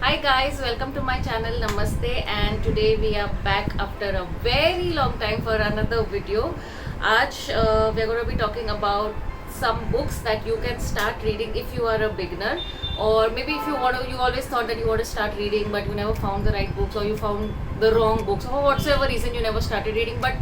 Hi guys, welcome to my channel. Namaste, and today we are back after a very long time for another video. आज we are going to be talking about some books that you can start reading if you are a beginner, or maybe if you always thought that you want to start reading but you never found the right books, or you found the wrong books, or whatsoever reason you never started reading but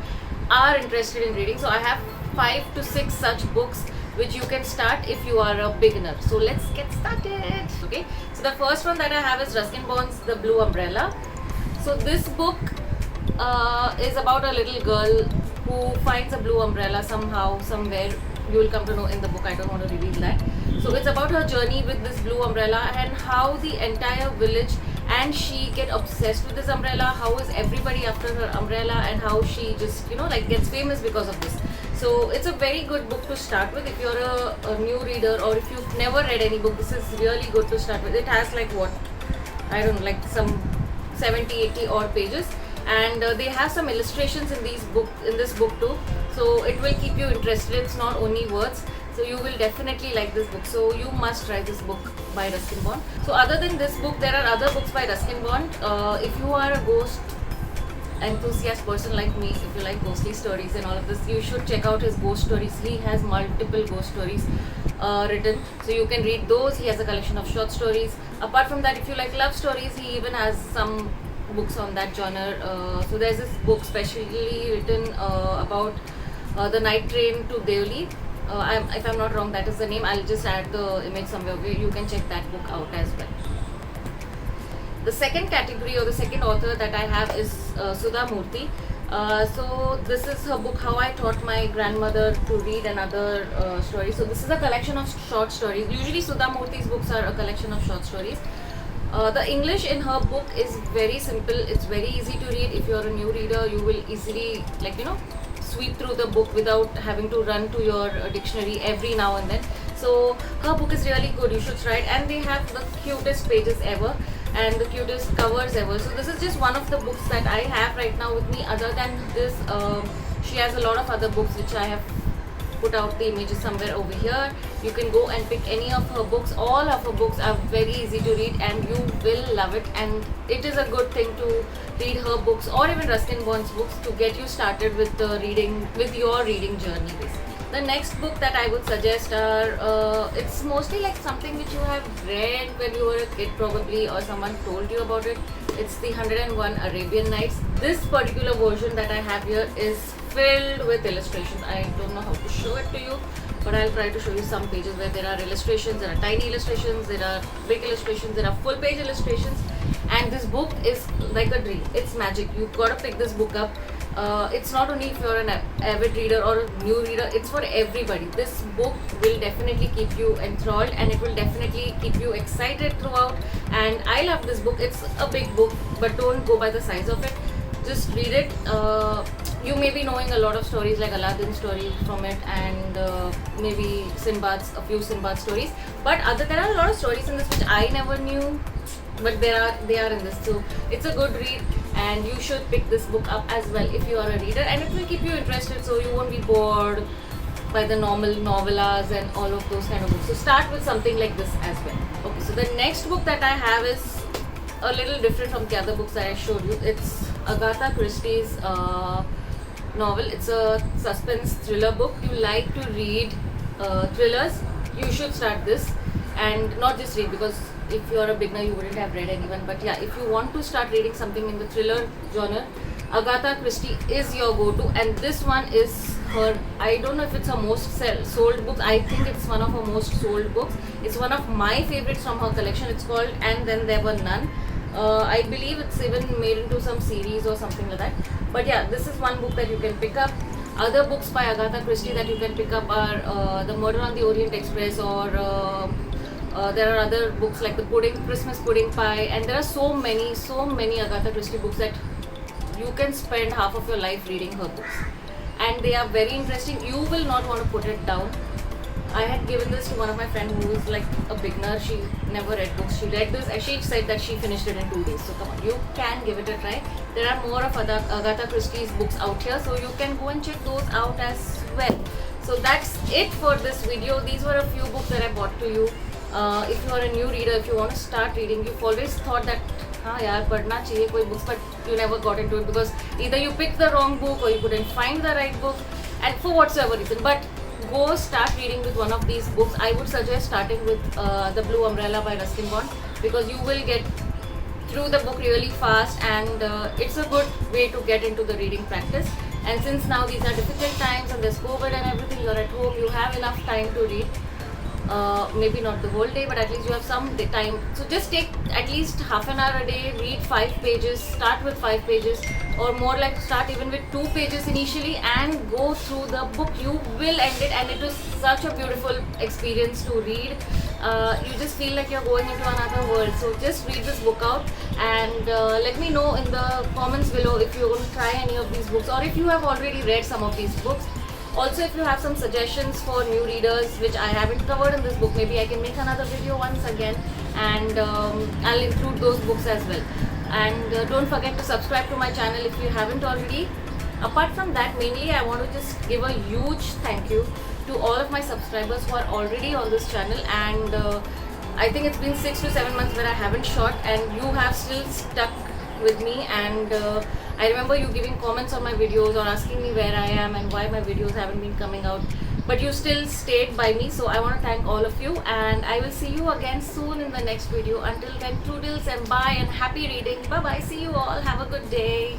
are interested in reading. So I have 5 to 6 such books which you can start if you are a beginner. So let's get started. Okay, so the first one that I have is Ruskin Bond's The Blue Umbrella. So this book is about a little girl who finds a blue umbrella somehow, somewhere. You will come to know in the book. I don't want to reveal that. So it's about her journey with this blue umbrella and how the entire village and she get obsessed with this umbrella. How is everybody after her umbrella, and how she just gets famous because of this. So it's a very good book to start with if you're a new reader, or if you've never read any book. This is really good to start with. It has like some 70-80 odd pages, and they have some illustrations in this book too. So it will keep you interested. It's not only words. So you will definitely like this book. So you must try this book by Ruskin Bond. So other than this book, there are other books by Ruskin Bond. If you are a ghost enthusiast person like me, if you like ghostly stories and all of this, you should check out his ghost stories. He has multiple ghost stories written, so you can read those. He has a collection of short stories. Apart from that, if you like love stories, he even has some books on that genre. So there's this book specially written about the night train to Devli. If I'm not wrong, that is the name. I'll just add the image somewhere where you can check that book out as well. The second category, or the second author that I have, is Sudha Murthy. So this is her book, How I Taught My Grandmother to Read and Other Stories. So this is a collection of short stories. Usually Sudha Murthy's books are a collection of short stories. The English in her book is very simple. It's very easy to read. If you're a new reader, you will easily sweep through the book without having to run to your dictionary every now and then. So her book is really good. You should try it. And they have the cutest pages ever and the cutest covers ever. So this is just one of the books that I have right now with me. Other than this, she has a lot of other books which I have put out the images somewhere over here. You can go and pick any of her books. All of her books are very easy to read and you will love it, and it is a good thing to read her books or even Ruskin Bond's books to get you started with your reading journey basically. The next book that I would suggest are, it's mostly like something which you have read when you were a kid probably, or someone told you about it. It's the 101 Arabian Nights. This particular version that I have here is filled with illustrations. I don't know how to show it to you, but I'll try to show you some pages where there are illustrations. There are tiny illustrations, there are big illustrations, there are full page illustrations, and this book is like a dream. It's magic. You've got to pick this book up. It's not only if you're an avid reader or a new reader, it's for everybody. This book will definitely keep you enthralled, and it will definitely keep you excited throughout. And I love this book. It's a big book, but don't go by the size of it. Just read it. You may be knowing a lot of stories like Aladdin's story from it, and maybe a few Sinbad stories. But there are a lot of stories in this which I never knew, but they are in this. So it's a good read, and you should pick this book up as well if you are a reader, and it will keep you interested, so you won't be bored by the normal novellas and all of those kind of books. So start with something like this as well. Okay, so the next book that I have is a little different from the other books that I showed you. It's Agatha Christie's novel. It's a suspense thriller book. You like to read thrillers, you should start this, and not just read, because if you're a beginner you wouldn't have read anyone. But yeah, if you want to start reading something in the thriller genre, Agatha Christie is your go-to. And this one is her, I don't know if it's her most sold book. I think it's one of her most sold books. It's one of my favorites from her collection. It's called And Then There Were None. I believe it's even made into some series or something like that. But yeah, this is one book that you can pick up. Other books by Agatha Christie that you can pick up are The Murder on the Orient Express, or there are other books like Christmas Pudding Pie, and there are so many Agatha Christie books that you can spend half of your life reading her books, and they are very interesting. You will not want to put it down. I had given this to one of my friends who is like a beginner. She never read books. She read this and she said that she finished it in 2 days. So come on, you can give it a try. There are more of other Agatha Christie's books out here, so you can go and check those out as well. So that's it for this video. These were a few books that I brought to you. if you are a new reader, if you want to start reading, you've always thought that हाँ यार पढ़ना चाहिए कोई books, but you never got into it because either you picked the wrong book or you couldn't find the right book, and for whatsoever reason. But go start reading with one of these books. I would suggest starting with The Blue Umbrella by Ruskin Bond, because you will get through the book really fast, and it's a good way to get into the reading practice. And since now these are difficult times and there's COVID and everything, you're at home, you have enough time to read. Maybe not the whole day, but at least you have some time. So just take at least half an hour a day, read 5 pages, start with 5 pages, or more like start even with 2 pages initially and go through the book. You will end it, and it is such a beautiful experience to read. You just feel like you're going into another world. So just read this book out, and let me know in the comments below if you're going to try any of these books, or if you have already read some of these books. Also, if you have some suggestions for new readers which I haven't covered in this book, maybe I can make another video once again, and I'll include those books as well. And don't forget to subscribe to my channel if you haven't already. Apart from that, mainly I want to just give a huge thank you to all of my subscribers who are already on this channel, and I think it's been 6 to 7 months where I haven't shot, and you have still stuck with me. And I remember you giving comments on my videos or asking me where I am and why my videos haven't been coming out, but you still stayed by me, so I want to thank all of you, and I will see you again soon in the next video. Until then, toodles and bye and happy reading. Bye bye, see you all, have a good day.